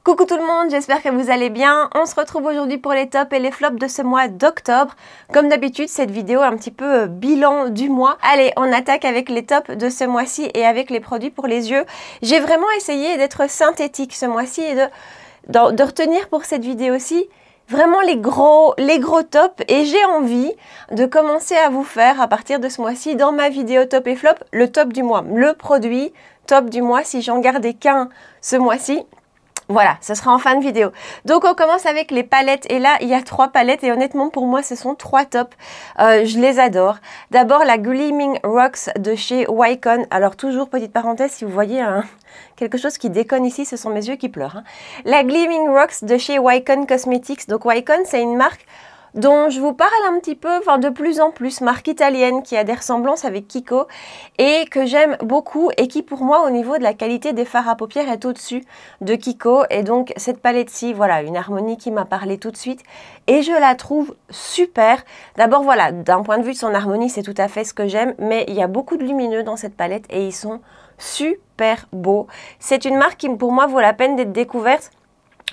Coucou tout le monde, j'espère que vous allez bien. On se retrouve aujourd'hui pour les tops et les flops de ce mois d'octobre. Comme d'habitude, cette vidéo est un petit peu bilan du mois. Allez, on attaque avec les tops de ce mois-ci et avec les produits pour les yeux. J'ai vraiment essayé d'être synthétique ce mois-ci et de retenir pour cette vidéo-ci vraiment les gros tops, et j'ai envie de commencer à vous faire à partir de ce mois-ci dans ma vidéo top et flop le top du mois, le produit top du mois si j'en gardais qu'un ce mois-ci. Voilà, ce sera en fin de vidéo. Donc on commence avec les palettes et là il y a 3 palettes et honnêtement pour moi ce sont 3 tops. Je les adore. D'abord la Gleaming Rocks de chez Wycon. Alors toujours petite parenthèse, si vous voyez quelque chose qui déconne ici, ce sont mes yeux qui pleurent. La Gleaming Rocks de chez Wycon Cosmetics. Donc Wycon c'est une marque dont je vous parle un petit peu, de plus en plus, marque italienne qui a des ressemblances avec Kiko et que j'aime beaucoup et qui pour moi au niveau de la qualité des fards à paupières est au-dessus de Kiko. Et donc cette palette-ci, voilà, une harmonie qui m'a parlé tout de suite et je la trouve super. D'abord voilà, d'un point de vue de son harmonie c'est tout à fait ce que j'aime, mais il y a beaucoup de lumineux dans cette palette et ils sont super beaux. C'est une marque qui pour moi vaut la peine d'être découverte.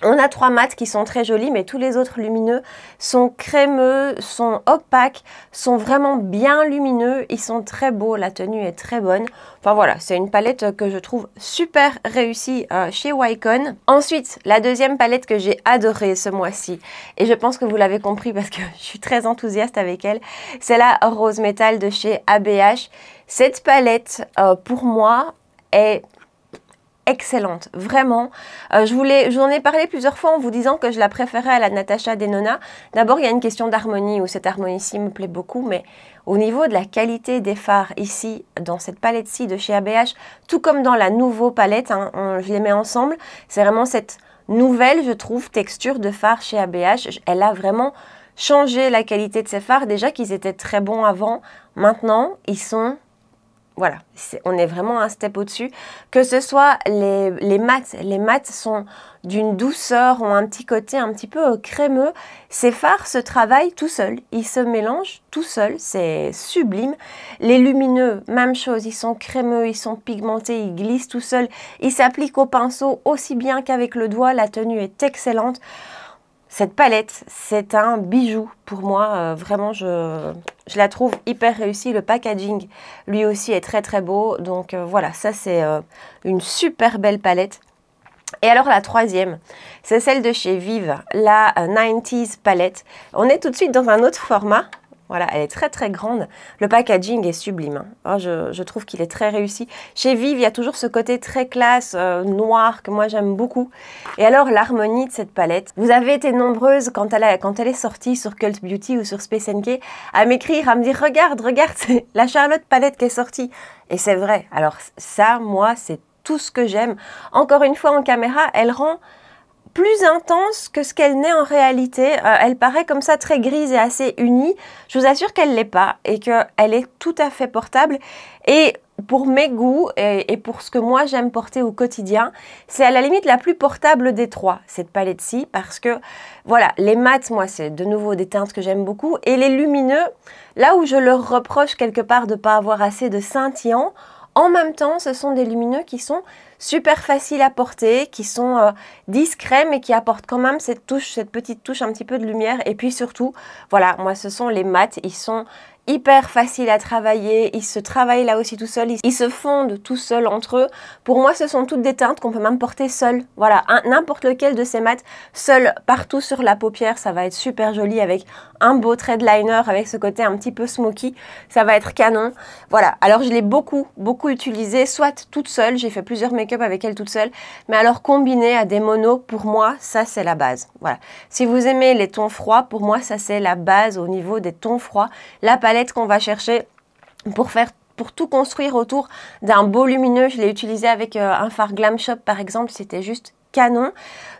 On a 3 mats qui sont très jolis, mais tous les autres lumineux sont crémeux, sont opaques, sont vraiment bien lumineux. Ils sont très beaux, la tenue est très bonne. Enfin voilà, c'est une palette que je trouve super réussie chez Wycon. Ensuite, la deuxième palette que j'ai adorée ce mois-ci, et je pense que vous l'avez compris parce que je suis très enthousiaste avec elle, c'est la Rose Metal de chez ABH. Cette palette, pour moi, est excellente, vraiment. Je vous en ai parlé plusieurs fois en vous disant que je la préférais à la Natasha Denona. D'abord, il y a une question d'harmonie où cette harmonie-ci me plaît beaucoup, mais au niveau de la qualité des fards ici, dans cette palette-ci de chez ABH, tout comme dans la nouvelle palette, je les mets ensemble, c'est vraiment cette nouvelle, je trouve, texture de fard chez ABH. Elle a vraiment changé la qualité de ces fards. Déjà qu'ils étaient très bons avant, maintenant, ils sont... Voilà, on est vraiment un step au-dessus. Que ce soit les mats sont d'une douceur, ont un petit côté un petit peu crémeux. Ces fards se travaillent tout seuls, ils se mélangent tout seuls, c'est sublime. Les lumineux, même chose, ils sont crémeux, ils sont pigmentés, ils glissent tout seuls. Ils s'appliquent au pinceau aussi bien qu'avec le doigt, la tenue est excellente. Cette palette, c'est un bijou pour moi, vraiment je la trouve hyper réussie. Le packaging lui aussi est très très beau, donc voilà, ça c'est une super belle palette. Et alors la troisième, c'est celle de chez Vive, la 90s palette. On est tout de suite dans un autre format. Voilà, elle est très très grande. Le packaging est sublime. Oh, je trouve qu'il est très réussi. Chez Vive, il y a toujours ce côté très classe, noir, que moi j'aime beaucoup. Et alors, l'harmonie de cette palette. Vous avez été nombreuses quand elle est sortie sur Cult Beauty ou sur Space NK à m'écrire, à me dire « Regarde, c'est la Charlotte palette qui est sortie ». Et c'est vrai. Alors ça, moi, c'est tout ce que j'aime. Encore une fois, en caméra, elle rend plus intense que ce qu'elle n'est en réalité. Elle paraît comme ça très grise et assez unie. Je vous assure qu'elle ne l'est pas et qu'elle est tout à fait portable. Et pour mes goûts et pour ce que moi j'aime porter au quotidien, c'est à la limite la plus portable des 3, cette palette-ci, parce que voilà, les mats, moi c'est de nouveau des teintes que j'aime beaucoup, et les lumineux, là où je leur reproche quelque part de ne pas avoir assez de scintillant, en même temps, ce sont des lumineux qui sont super faciles à porter, qui sont discrets, mais qui apportent quand même cette petite touche un petit peu de lumière. Et puis surtout, voilà, moi, ce sont les mats. Ils sont hyper faciles à travailler. Ils se travaillent là aussi tout seuls. Ils se fondent tout seuls entre eux. Pour moi, ce sont toutes des teintes qu'on peut même porter seul. Voilà, n'importe lequel de ces mats, seul, partout sur la paupière, ça va être super joli avec un beau trait de liner, avec ce côté un petit peu smoky. Ça va être canon. Voilà, alors je l'ai beaucoup utilisée, soit toute seule. J'ai fait plusieurs make-up avec elle toute seule. Mais alors combinée à des monos, pour moi, ça c'est la base. Voilà. Si vous aimez les tons froids, pour moi, ça c'est la base au niveau des tons froids. La palette qu'on va chercher pour tout construire autour d'un beau lumineux. Je l'ai utilisé avec un fard Glam Shop par exemple, c'était juste canon.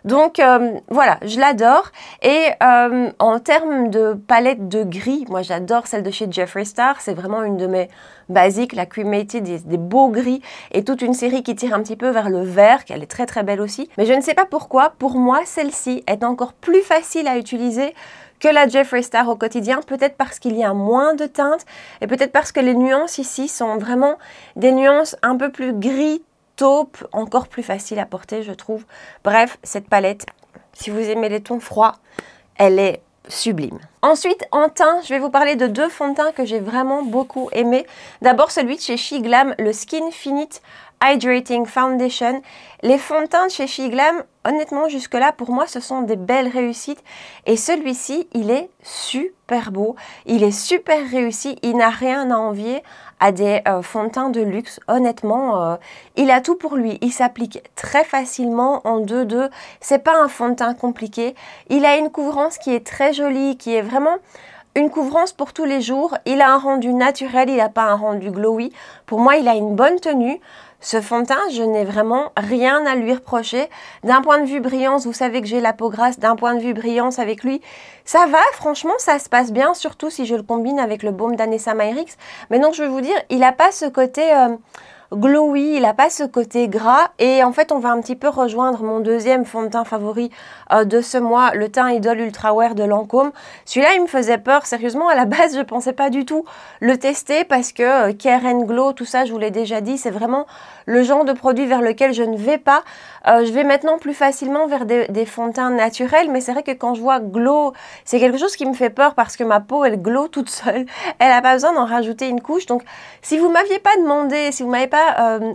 Donc voilà, je l'adore. Et en termes de palette de gris, moi j'adore celle de chez Jeffree Star. C'est vraiment une de mes basiques, la Cremated, des beaux gris et toute une série qui tire un petit peu vers le vert, qui elle est très très belle aussi. Mais je ne sais pas pourquoi, pour moi celle-ci est encore plus facile à utiliser que la Jeffree Star au quotidien, peut-être parce qu'il y a moins de teintes et peut-être parce que les nuances ici sont vraiment des nuances un peu plus gris taupe, encore plus facile à porter, je trouve. Bref, cette palette, si vous aimez les tons froids, elle est sublime. Ensuite, en teint, je vais vous parler de 2 fonds de teint que j'ai vraiment beaucoup aimé. D'abord, celui de chez Shiglam, le Skin Finite Hydrating Foundation. Les fonds de teint de chez Shiglam, honnêtement, jusque-là, pour moi, ce sont des belles réussites. Et celui-ci, il est super beau. Il est super réussi. Il n'a rien à envier à des fonds de teint de luxe. Honnêtement, il a tout pour lui. Il s'applique très facilement en 2-2. C'est pas un fond de teint compliqué. Il a une couvrance qui est très jolie, qui est vraiment une couvrance pour tous les jours. Il a un rendu naturel, il n'a pas un rendu glowy. Pour moi, il a une bonne tenue. Ce fond de teint, je n'ai vraiment rien à lui reprocher. D'un point de vue brillance, vous savez que j'ai la peau grasse. D'un point de vue brillance avec lui, ça va, franchement, ça se passe bien. Surtout si je le combine avec le baume d'Anessa Myrix. Mais donc, je vais vous dire, il n'a pas ce côté glowy, il n'a pas ce côté gras. Et en fait, on va un petit peu rejoindre mon deuxième fond de teint favori de ce mois, le teint Idol Ultra Wear de Lancôme. Celui-là, il me faisait peur. Sérieusement, à la base, je ne pensais pas du tout le tester parce que Care and Glow, tout ça, je vous l'ai déjà dit, c'est vraiment le genre de produit vers lequel je ne vais pas. Je vais maintenant plus facilement vers des fonds de teint naturels, mais c'est vrai que quand je vois glow, c'est quelque chose qui me fait peur parce que ma peau, elle glow toute seule. Elle n'a pas besoin d'en rajouter une couche. Donc, si vous ne m'aviez pas demandé, si vous ne m'avez pas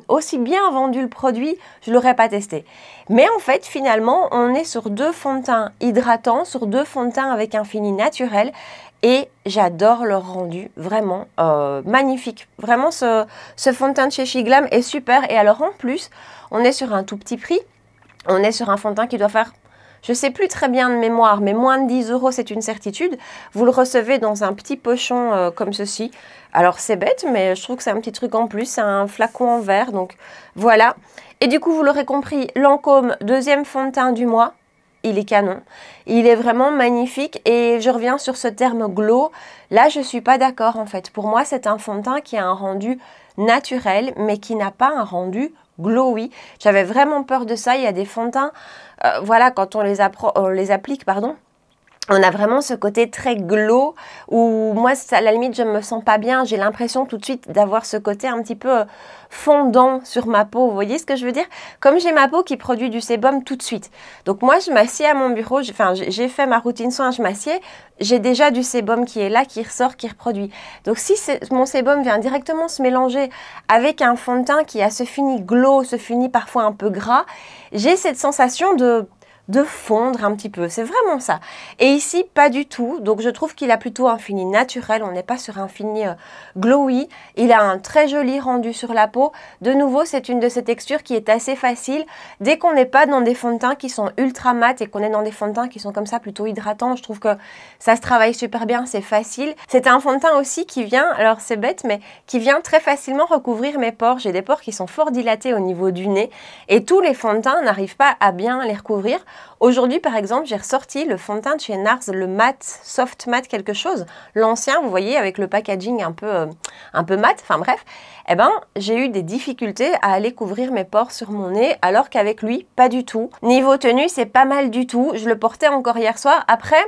aussi bien vendu le produit, je ne l'aurais pas testé. Mais en fait, finalement, on est sur 2 fonds de teint hydratants, sur 2 fonds de teint avec un fini naturel. Et j'adore leur rendu, vraiment magnifique. Vraiment, ce fond de teint de chez Shiglam est super. Et alors, en plus, on est sur un tout petit prix. On est sur un fond de teint qui doit faire, je ne sais plus très bien de mémoire, mais moins de 10 €, c'est une certitude. Vous le recevez dans un petit pochon comme ceci. Alors, c'est bête, mais je trouve que c'est un petit truc en plus. C'est un flacon en verre, donc voilà. Et du coup, vous l'aurez compris, Lancôme, deuxième fond de teint du mois. Il est canon, il est vraiment magnifique et je reviens sur ce terme glow. Là, je ne suis pas d'accord en fait. Pour moi, c'est un fond de teint qui a un rendu naturel, mais qui n'a pas un rendu glowy. J'avais vraiment peur de ça. Il y a des fonds de teint, voilà, quand on les applique, pardon. On a vraiment ce côté très glow où moi, à la limite, je ne me sens pas bien. J'ai l'impression tout de suite d'avoir ce côté un petit peu fondant sur ma peau. Vous voyez ce que je veux dire? Comme j'ai ma peau qui produit du sébum tout de suite. Donc moi, je m'assieds à mon bureau. J'ai fait ma routine soin, je m'assieds. J'ai déjà du sébum qui est là, qui ressort, qui reproduit. Donc si mon sébum vient directement se mélanger avec un fond de teint qui a ce fini glow, ce fini parfois un peu gras, j'ai cette sensation de fondre un petit peu, c'est vraiment ça. Et ici, pas du tout, donc je trouve qu'il a plutôt un fini naturel, on n'est pas sur un fini glowy. Il a un très joli rendu sur la peau. De nouveau, c'est une de ces textures qui est assez facile. Dès qu'on n'est pas dans des fonds de teint qui sont ultra mat et qu'on est dans des fonds de teint qui sont comme ça plutôt hydratants, je trouve que ça se travaille super bien, c'est facile. C'est un fond de teint aussi qui vient, alors c'est bête, mais qui vient très facilement recouvrir mes pores. J'ai des pores qui sont fort dilatés au niveau du nez et tous les fonds de teint n'arrivent pas à bien les recouvrir. Aujourd'hui, par exemple, j'ai ressorti le fond de teint de chez NARS, le mat, soft mat quelque chose. L'ancien, vous voyez, avec le packaging un peu mat, enfin bref. Eh ben, j'ai eu des difficultés à aller couvrir mes pores sur mon nez, alors qu'avec lui, pas du tout. Niveau tenue, c'est pas mal du tout. Je le portais encore hier soir. Après,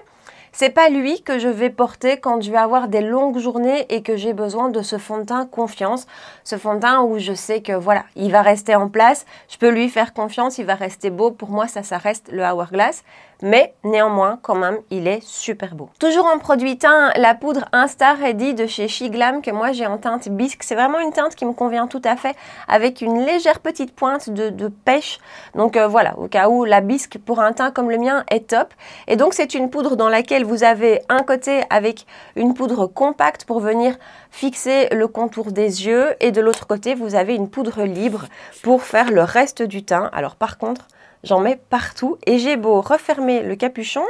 c'est pas lui que je vais porter quand je vais avoir des longues journées et que j'ai besoin de ce fond de teint confiance. Ce fond de teint où je sais que voilà, il va rester en place, je peux lui faire confiance, il va rester beau. Pour moi, ça reste le Hourglass. Mais néanmoins, quand même, il est super beau. Toujours en produit teint, la poudre Insta Ready de chez Shiglam que moi j'ai en teinte bisque. C'est vraiment une teinte qui me convient tout à fait avec une légère petite pointe de pêche. Donc voilà, au cas où la bisque pour un teint comme le mien est top. Et donc c'est une poudre dans laquelle vous avez un côté avec une poudre compacte pour venir fixer le contour des yeux et de l'autre côté vous avez une poudre libre pour faire le reste du teint. Alors par contre, j'en mets partout et j'ai beau refermer le capuchon,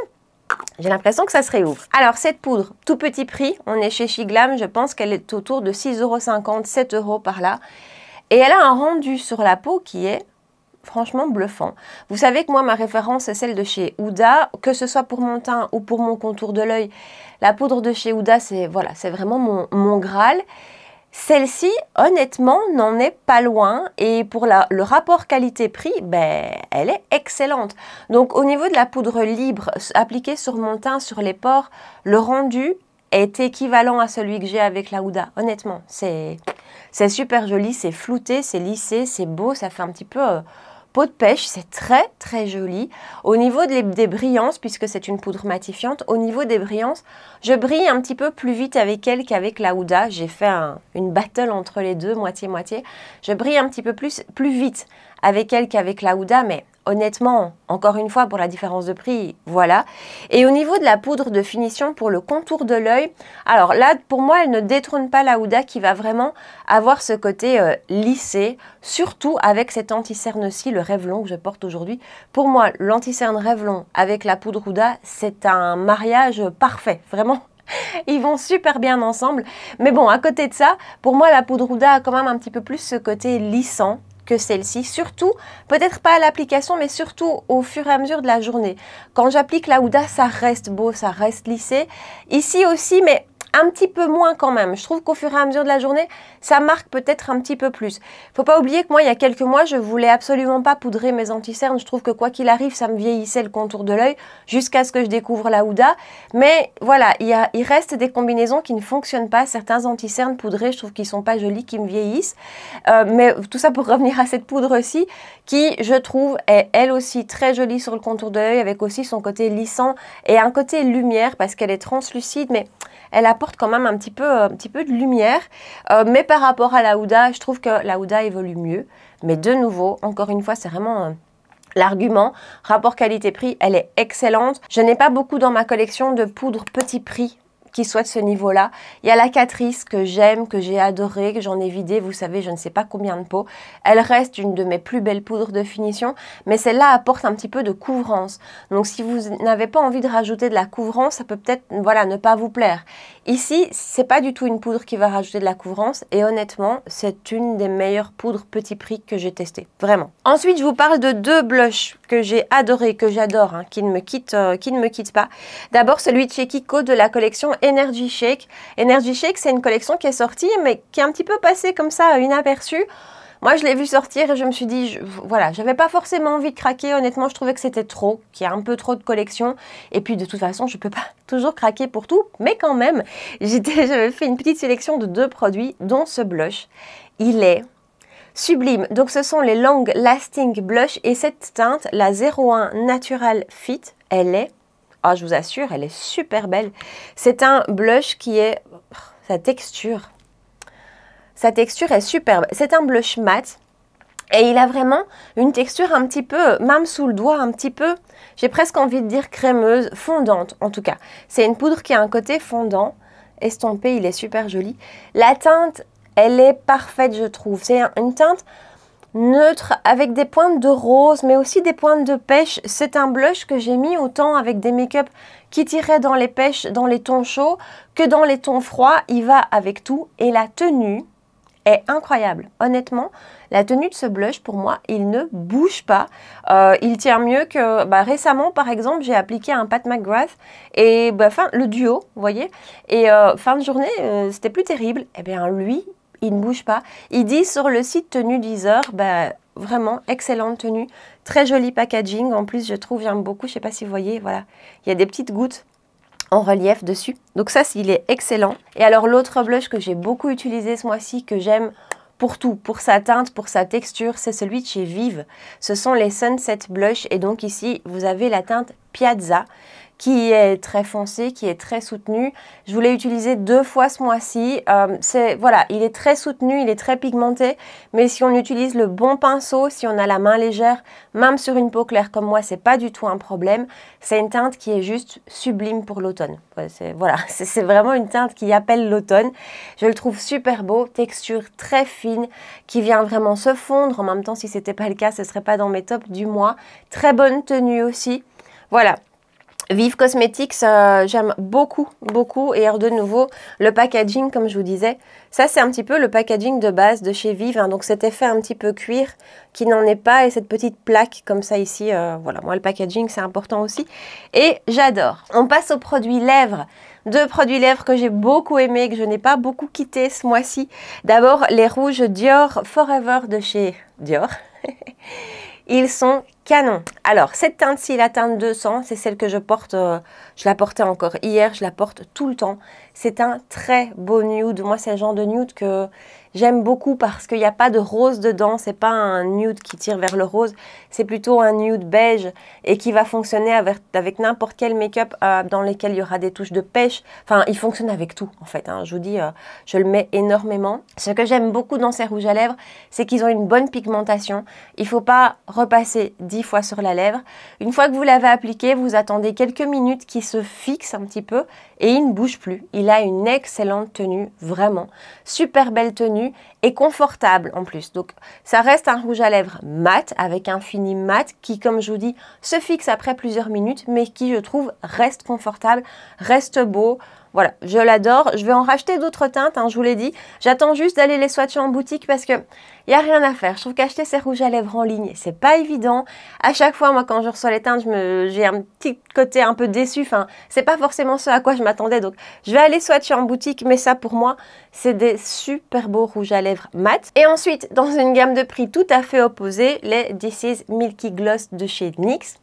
j'ai l'impression que ça se réouvre. Alors cette poudre, tout petit prix, on est chez Shiglam, je pense qu'elle est autour de 6,50 €, 7 € par là. Et elle a un rendu sur la peau qui est franchement bluffant. Vous savez que moi, ma référence est celle de chez Huda, que ce soit pour mon teint ou pour mon contour de l'œil. La poudre de chez Huda, c'est voilà, c'est vraiment mon Graal. Celle-ci, honnêtement, n'en est pas loin et pour le rapport qualité-prix, ben, elle est excellente. Donc au niveau de la poudre libre appliquée sur mon teint, sur les pores, le rendu est équivalent à celui que j'ai avec la Huda. Honnêtement, c'est C'est super joli, c'est flouté, c'est lissé, c'est beau, ça fait un petit peu peau de pêche, c'est très très joli. Au niveau des brillances, puisque c'est une poudre matifiante, au niveau des brillances, je brille un petit peu plus vite avec elle qu'avec la Huda. J'ai fait une battle entre les deux, moitié-moitié. Je brille un petit peu plus vite avec elle qu'avec la Huda, mais honnêtement, encore une fois, pour la différence de prix, voilà. Et au niveau de la poudre de finition pour le contour de l'œil, alors là, pour moi, elle ne détrône pas la Huda qui va vraiment avoir ce côté lissé, surtout avec cet anti-cerne-ci, le Revlon que je porte aujourd'hui. Pour moi, l'anti-cerne Revlon avec la poudre Huda, c'est un mariage parfait, vraiment. Ils vont super bien ensemble. Mais bon, à côté de ça, pour moi, la poudre Huda a quand même un petit peu plus ce côté lissant que celle-ci, surtout, peut-être pas à l'application, mais surtout au fur et à mesure de la journée. Quand j'applique la Huda, ça reste beau, ça reste lissé. Ici aussi, mais un petit peu moins quand même. Je trouve qu'au fur et à mesure de la journée, ça marque peut-être un petit peu plus. Faut pas oublier que moi, il y a quelques mois, je voulais absolument pas poudrer mes anti-cernes. Je trouve que quoi qu'il arrive, ça me vieillissait le contour de l'œil jusqu'à ce que je découvre la Huda. Mais voilà, il reste des combinaisons qui ne fonctionnent pas. Certains anti-cernes poudrés, je trouve qu'ils sont pas jolis, qui me vieillissent. Mais tout ça pour revenir à cette poudre-ci, qui, je trouve, est elle aussi très jolie sur le contour de l'œil, avec aussi son côté lissant et un côté lumière, parce qu'elle est translucide, mais elle apporte quand même un petit peu de lumière. Mais par rapport à la Huda, je trouve que la Huda évolue mieux. Mais de nouveau, encore une fois, c'est vraiment l'argument. Rapport qualité-prix, elle est excellente. Je n'ai pas beaucoup dans ma collection de poudre petit prix qui soit de ce niveau-là. Il y a la Catrice que j'aime, que j'ai adorée, que j'en ai vidé, vous savez, je ne sais pas combien de pots. Elle reste une de mes plus belles poudres de finition, mais celle-là apporte un petit peu de couvrance. Donc si vous n'avez pas envie de rajouter de la couvrance, ça peut peut-être, voilà, ne pas vous plaire. Ici, c'est pas du tout une poudre qui va rajouter de la couvrance, et honnêtement, c'est une des meilleures poudres petit prix que j'ai testées, vraiment. Ensuite, je vous parle de deux blushs que j'ai adorés, que j'adore, hein, qui ne me quittent pas. D'abord, celui de chez Kiko de la collection Energy Shake. Energy Shake, c'est une collection qui est sortie, mais qui est un petit peu passée comme ça, inaperçue. Moi, je l'ai vu sortir et je me suis dit, voilà, j'avais pas forcément envie de craquer. Honnêtement, je trouvais que c'était trop, qu'il y a un peu trop de collections. Et puis, de toute façon, je peux pas toujours craquer pour tout. Mais quand même, j'avais fait une petite sélection de 2 produits, dont ce blush. Il est sublime. Donc, ce sont les Long Lasting Blush. Et cette teinte, la 01 Natural Fit, elle est, ah, je vous assure, elle est super belle. C'est un blush qui est, sa texture est superbe. C'est un blush mat et il a vraiment une texture un petit peu, même sous le doigt, un petit peu, j'ai presque envie de dire crémeuse, fondante en tout cas. C'est une poudre qui a un côté fondant, estompé, il est super joli. La teinte, elle est parfaite, je trouve. C'est une teinte neutre avec des pointes de rose, mais aussi des pointes de pêche. C'est un blush que j'ai mis autant avec des make-up qui tiraient dans les pêches, dans les tons chauds, que dans les tons froids. Il va avec tout et la tenue est incroyable. Honnêtement, la tenue de ce blush, pour moi, il ne bouge pas. Il tient mieux que... récemment, par exemple, j'ai appliqué un Pat McGrath et le duo, vous voyez. Et fin de journée, c'était plus terrible. Eh bien, lui, il ne bouge pas. Il dit sur le site Tenue Deezer, vraiment excellente tenue. Très joli packaging. En plus, je trouve, j'aime beaucoup. Je ne sais pas si vous voyez, voilà. Il y a des petites gouttes en relief dessus. Donc ça, il est excellent. Et alors, l'autre blush que j'ai beaucoup utilisé ce mois-ci, que j'aime pour tout, pour sa teinte, pour sa texture, c'est celui de chez Vive. Ce sont les Sunset Blush. Et donc ici, vous avez la teinte Piazza, qui est très foncé, qui est très soutenu. Je voulais utiliser 2 fois ce mois-ci. Voilà, il est très soutenu, il est très pigmenté, mais si on utilise le bon pinceau, si on a la main légère, même sur une peau claire comme moi, c'est pas du tout un problème. C'est une teinte qui est juste sublime pour l'automne. Voilà, c'est vraiment une teinte qui appelle l'automne. Je le trouve super beau, texture très fine, qui vient vraiment se fondre. En même temps, si c'était pas le cas, ce serait pas dans mes tops du mois. Très bonne tenue aussi. Voilà. Vive Cosmetics, j'aime beaucoup, beaucoup. Et alors de nouveau, le packaging, comme je vous disais, ça c'est un petit peu le packaging de base de chez Vive. Hein, donc cet effet un petit peu cuir qui n'en est pas et cette petite plaque comme ça ici. Voilà, moi le packaging c'est important aussi. Et j'adore. On passe aux produits lèvres. 2 produits lèvres que j'ai beaucoup aimés, que je n'ai pas beaucoup quitté ce mois-ci. D'abord les rouges Dior Forever de chez Dior. Ils sont canon. Alors, cette teinte-ci, la teinte 200, c'est celle que je porte, je la portais encore hier, je la porte tout le temps. C'est un très beau nude. Moi, c'est le genre de nude que j'aime beaucoup parce qu'il n'y a pas de rose dedans. C'est pas un nude qui tire vers le rose, c'est plutôt un nude beige et qui va fonctionner avec n'importe quel make-up dans lequel il y aura des touches de pêche. Enfin, il fonctionne avec tout, en fait. Hein. Je vous dis, je le mets énormément. Ce que j'aime beaucoup dans ces rouges à lèvres, c'est qu'ils ont une bonne pigmentation. Il ne faut pas repasser 10 fois sur la lèvre. Une fois que vous l'avez appliqué, vous attendez quelques minutes qu'il se fixe un petit peu et il ne bouge plus. Il a une excellente tenue, vraiment. Super belle tenue et confortable en plus. Donc, ça reste un rouge à lèvres mat avec un fini mat qui, comme je vous dis, se fixe après plusieurs minutes, mais qui, je trouve, reste confortable, reste beau. Voilà, je l'adore. Je vais en racheter d'autres teintes, hein, je vous l'ai dit. J'attends juste d'aller les swatcher en boutique parce que il n'y a rien à faire. Je trouve qu'acheter ces rouges à lèvres en ligne, c'est pas évident. À chaque fois, moi, quand je reçois les teintes, j'ai un petit côté un peu déçu. Enfin, c'est pas forcément ce à quoi je m'attendais. Donc, je vais aller swatcher en boutique. Mais ça, pour moi, c'est des super beaux rouges à lèvres mat. Et ensuite, dans une gamme de prix tout à fait opposée, les This Is Milky Gloss de chez NYX.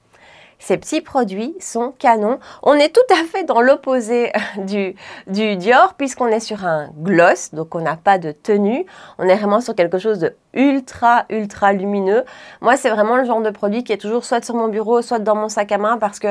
Ces petits produits sont canons. On est tout à fait dans l'opposé du Dior puisqu'on est sur un gloss, donc on n'a pas de tenue. On est vraiment sur quelque chose de ultra lumineux. Moi, c'est vraiment le genre de produit qui est toujours soit sur mon bureau, soit dans mon sac à main parce que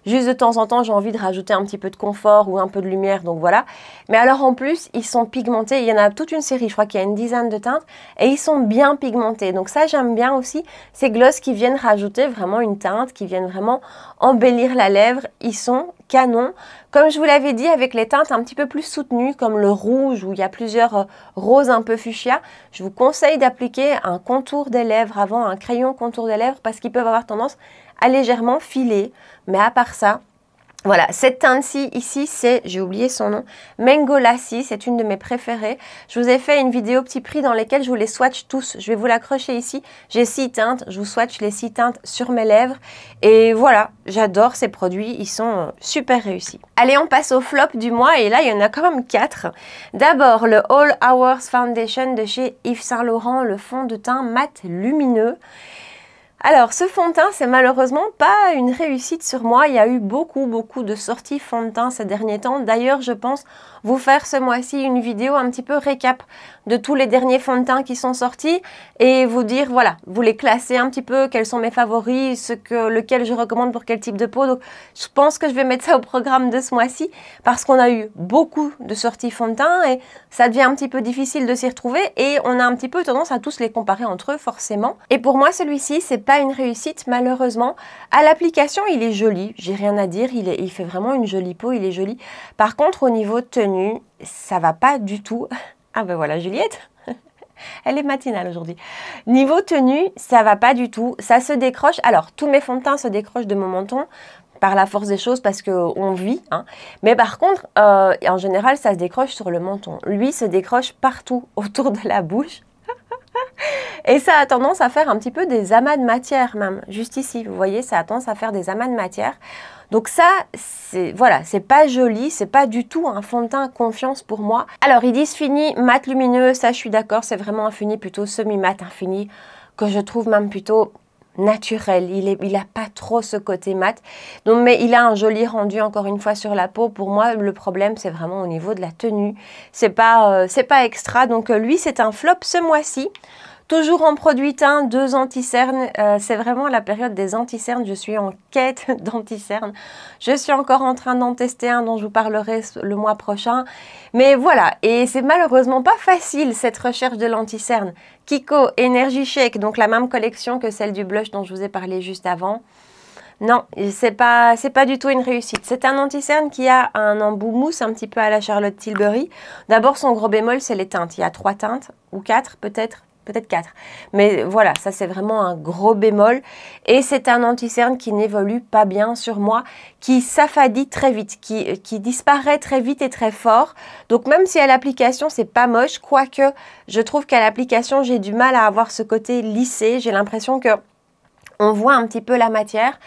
juste de temps en temps, j'ai envie de rajouter un petit peu de confort ou un peu de lumière, donc voilà. Mais alors en plus, ils sont pigmentés. Il y en a toute une série, je crois qu'il y a une dizaine de teintes et ils sont bien pigmentés. Donc ça, j'aime bien aussi ces glosses qui viennent rajouter vraiment une teinte, qui viennent vraiment embellir la lèvre. Ils sont canons. Comme je vous l'avais dit, avec les teintes un petit peu plus soutenues, comme le rouge où il y a plusieurs roses un peu fuchsia, je vous conseille d'appliquer un contour des lèvres avant, un crayon contour des lèvres parce qu'ils peuvent avoir tendance à légèrement filer. Mais à part ça, voilà, cette teinte-ci, ici, c'est, j'ai oublié son nom, Mango Lassie, c'est une de mes préférées. Je vous ai fait une vidéo petit prix dans laquelle je vous les swatch tous. Je vais vous l'accrocher ici. J'ai 6 teintes, je vous swatch les 6 teintes sur mes lèvres. Et voilà, j'adore ces produits, ils sont super réussis. Allez, on passe au flop du mois et là, il y en a quand même 4. D'abord, le All Hours Foundation de chez Yves Saint Laurent, le fond de teint mat lumineux. Alors, ce fond de teint, c'est malheureusement pas une réussite sur moi. Il y a eu beaucoup de sorties fond de teint ces derniers temps. D'ailleurs, je pense vous faire ce mois-ci une vidéo un petit peu récap de tous les derniers fonds de teint qui sont sortis et vous dire, voilà, vous les classer un petit peu, quels sont mes favoris, lequel je recommande pour quel type de peau. Donc, je pense que je vais mettre ça au programme de ce mois-ci parce qu'on a eu beaucoup de sorties fond de teint et ça devient un petit peu difficile de s'y retrouver et on a un petit peu tendance à tous les comparer entre eux, forcément. Et pour moi, celui-ci, c'est pas une réussite, malheureusement. À l'application, il est joli, j'ai rien à dire, il fait vraiment une jolie peau, il est joli. Par contre, au niveau de tenue, ça va pas du tout. Ah ben voilà, Juliette, elle est matinale aujourd'hui. Niveau tenue, ça va pas du tout, ça se décroche. Alors, tous mes fonds de teint se décrochent de mon menton par la force des choses parce qu'on vit. Hein. Mais par contre, en général, ça se décroche sur le menton. Lui se décroche partout autour de la bouche. Et ça a tendance à faire un petit peu des amas de matière même, juste ici, vous voyez, ça a tendance à faire des amas de matière. Donc ça, c'est voilà, c'est pas joli, c'est pas du tout un fond de teint confiance pour moi. Alors ils disent fini mat lumineux, ça je suis d'accord, c'est vraiment un fini plutôt semi-mat, un fini que je trouve même plutôt naturel, il a pas trop ce côté mat, donc, mais il a un joli rendu encore une fois sur la peau. Pour moi, le problème c'est vraiment au niveau de la tenue, c'est pas extra, donc lui c'est un flop ce mois-ci. Toujours en produit teint, 2 anti-cernes, c'est vraiment la période des anti-cernes, je suis en quête d'anti-cernes. Je suis encore en train d'en tester un dont je vous parlerai le mois prochain. Mais voilà, et c'est malheureusement pas facile cette recherche de l'anti-cerne. Kiko Energy Shake, donc la même collection que celle du blush dont je vous ai parlé juste avant. Non, c'est pas du tout une réussite. C'est un anti-cerne qui a un embout mousse un petit peu à la Charlotte Tilbury. D'abord, son gros bémol, c'est les teintes. Il y a 3 teintes, ou 4 peut-être 4. Mais voilà, ça c'est vraiment un gros bémol. Et c'est un anti-cerne qui n'évolue pas bien sur moi, qui s'affadit très vite, qui disparaît très vite et très fort. Donc même si à l'application c'est pas moche, quoique je trouve qu'à l'application j'ai du mal à avoir ce côté lissé. J'ai l'impression que on voit un petit peu la matière.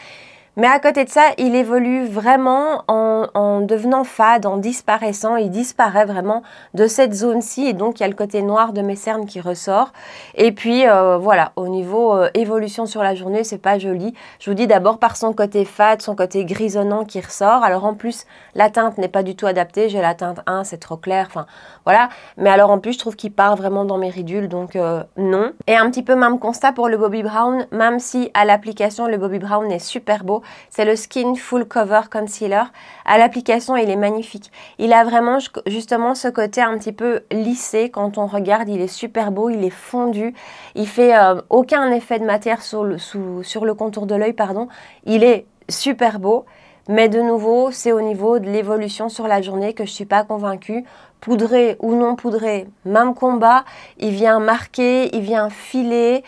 Mais à côté de ça, il évolue vraiment en devenant fade, en disparaissant. Il disparaît vraiment de cette zone-ci et donc il y a le côté noir de mes cernes qui ressort. Et puis voilà, au niveau évolution sur la journée, c'est pas joli. Je vous dis d'abord par son côté fade, son côté grisonnant qui ressort. Alors en plus, la teinte n'est pas du tout adaptée. J'ai la teinte 1, c'est trop clair. Enfin voilà. Mais alors en plus, je trouve qu'il part vraiment dans mes ridules, donc non. Et un petit peu même constat pour le Bobbi Brown, même si à l'application, le Bobbi Brown est super beau. C'est le Skin Full Cover Concealer. À l'application, il est magnifique. Il a vraiment justement ce côté un petit peu lissé. Quand on regarde, il est super beau, il est fondu. Il fait aucun effet de matière sur le contour de l'œil, pardon. Il est super beau. Mais de nouveau, c'est au niveau de l'évolution sur la journée que je ne suis pas convaincue. Poudré ou non poudré, même combat. Il vient marquer, il vient filer.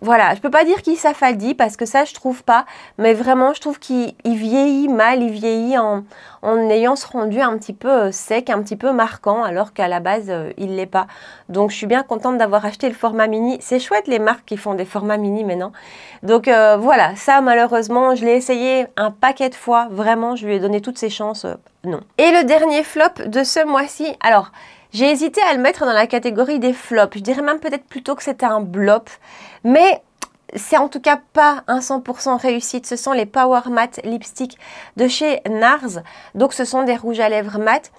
Voilà, je ne peux pas dire qu'il s'affadit parce que ça, je trouve pas. Mais vraiment, je trouve qu'il vieillit mal. Il vieillit en ayant ce rendu un petit peu sec, un petit peu marquant, alors qu'à la base, il ne l'est pas. Donc, je suis bien contente d'avoir acheté le format mini. C'est chouette les marques qui font des formats mini maintenant. Donc, voilà, ça, malheureusement, je l'ai essayé un paquet de fois. Vraiment, je lui ai donné toutes ses chances. Non. Et le dernier flop de ce mois-ci, alors... J'ai hésité à le mettre dans la catégorie des flops. Je dirais même peut-être plutôt que c'était un blop. Mais c'est en tout cas pas un 100% réussite. Ce sont les Power Matte Lipstick de chez NARS. Donc ce sont des rouges à lèvres mat.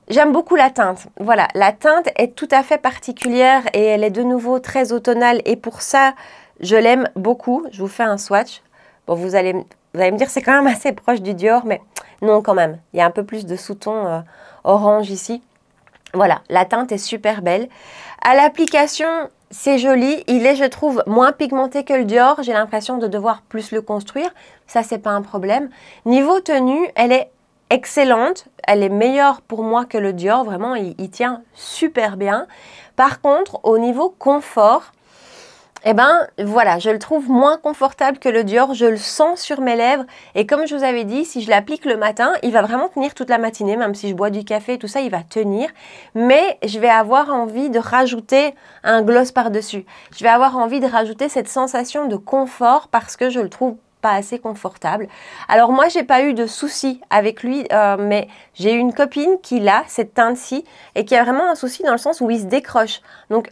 J'aime beaucoup la teinte. Voilà, la teinte est tout à fait particulière et elle est de nouveau très automnale. Et pour ça, je l'aime beaucoup. Je vous fais un swatch. Bon, vous allez me dire c'est quand même assez proche du Dior, mais non quand même. Il y a un peu plus de sous-ton orange ici. Voilà, la teinte est super belle. À l'application, c'est joli. Il est, je trouve, moins pigmenté que le Dior. J'ai l'impression de devoir plus le construire. Ça, c'est pas un problème. Niveau tenue, elle est excellente. Elle est meilleure pour moi que le Dior. Vraiment, il tient super bien. Par contre, au niveau confort, eh ben voilà, je le trouve moins confortable que le Dior, je le sens sur mes lèvres et comme je vous avais dit, si je l'applique le matin, il va vraiment tenir toute la matinée, même si je bois du café et tout ça, il va tenir. Mais je vais avoir envie de rajouter un gloss par-dessus. Je vais avoir envie de rajouter cette sensation de confort parce que je le trouve pas assez confortable. Alors moi, j'ai pas eu de soucis avec lui, mais j'ai eu une copine qui l'a, cette teinte-ci, et qui a vraiment un souci dans le sens où il se décroche. Donc,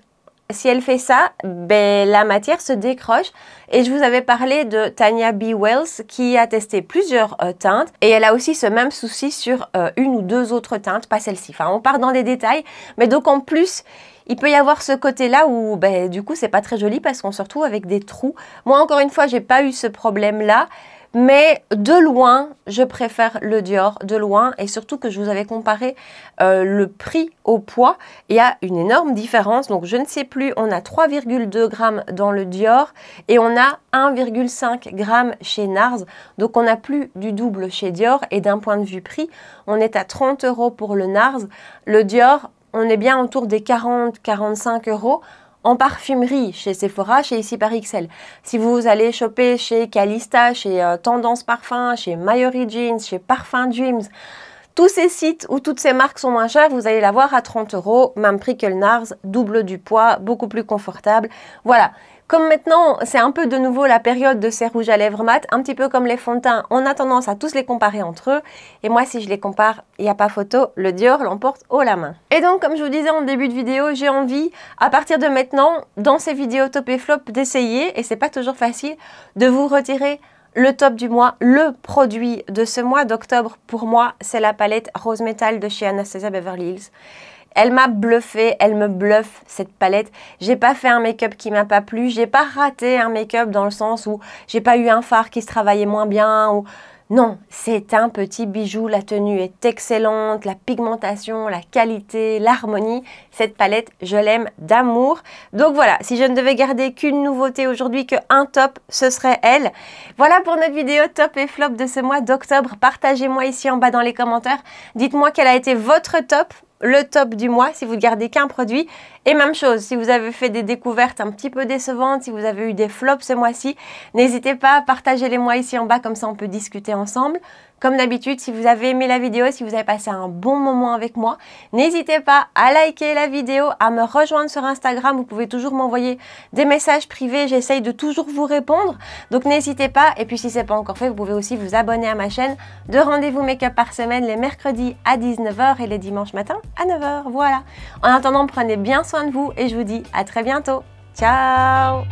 si elle fait ça, ben, la matière se décroche. Et je vous avais parlé de Tanya B. Wells qui a testé plusieurs teintes. Et elle a aussi ce même souci sur une ou deux autres teintes, pas celle-ci. Enfin, on part dans les détails. Mais donc en plus, il peut y avoir ce côté-là où ben, du coup, c'est pas très joli parce qu'on se retrouve avec des trous. Moi, encore une fois, j'ai pas eu ce problème-là. Mais de loin, je préfère le Dior, de loin, et surtout que je vous avais comparé le prix au poids. Il y a une énorme différence, donc je ne sais plus, on a 3,2 grammes dans le Dior et on a 1,5 grammes chez NARS. Donc on a plus du double chez Dior et d'un point de vue prix, on est à 30 € pour le NARS. Le Dior, on est bien autour des 40-45 €. En parfumerie, chez Sephora, chez Ici par XL. Si vous allez choper chez Calista, chez Tendance Parfum, chez Myory Jeans, chez Parfum Dreams, tous ces sites où toutes ces marques sont moins chères, vous allez l'avoir à 30 €, même prix que le NARS, double du poids, beaucoup plus confortable. Voilà. Comme maintenant, c'est un peu de nouveau la période de ces rouges à lèvres mat, un petit peu comme les fonds de teint, on a tendance à tous les comparer entre eux. Et moi, si je les compare, il n'y a pas photo, le Dior l'emporte haut la main. Et donc, comme je vous disais en début de vidéo, j'ai envie, à partir de maintenant, dans ces vidéos top et flop, d'essayer, et c'est pas toujours facile, de vous retirer le top du mois, le produit de ce mois d'octobre. Pour moi, c'est la palette Rose Metal de chez Anastasia Beverly Hills. Elle m'a bluffé, elle me bluffe cette palette. J'ai pas fait un make-up qui m'a pas plu, j'ai pas raté un make-up dans le sens où j'ai pas eu un fard qui se travaillait moins bien ou... Non, c'est un petit bijou, la tenue est excellente, la pigmentation, la qualité, l'harmonie. Cette palette, je l'aime d'amour. Donc voilà, si je ne devais garder qu'une nouveauté aujourd'hui, qu'un top, ce serait elle. Voilà pour notre vidéo top et flop de ce mois d'octobre. Partagez-moi ici en bas dans les commentaires. Dites-moi quel a été votre top. le top du mois si vous ne gardez qu'un produit. Et même chose, si vous avez fait des découvertes un petit peu décevantes, si vous avez eu des flops ce mois-ci, n'hésitez pas à partager les mois ici en bas, comme ça on peut discuter ensemble. Comme d'habitude, si vous avez aimé la vidéo, si vous avez passé un bon moment avec moi, n'hésitez pas à liker la vidéo, à me rejoindre sur Instagram. Vous pouvez toujours m'envoyer des messages privés, j'essaye de toujours vous répondre. Donc n'hésitez pas. Et puis si ce n'est pas encore fait, vous pouvez aussi vous abonner à ma chaîne de rendez-vous make-up par semaine les mercredis à 19 h et les dimanches matin à 9 h. Voilà. En attendant, prenez bien soin de vous et je vous dis à très bientôt. Ciao!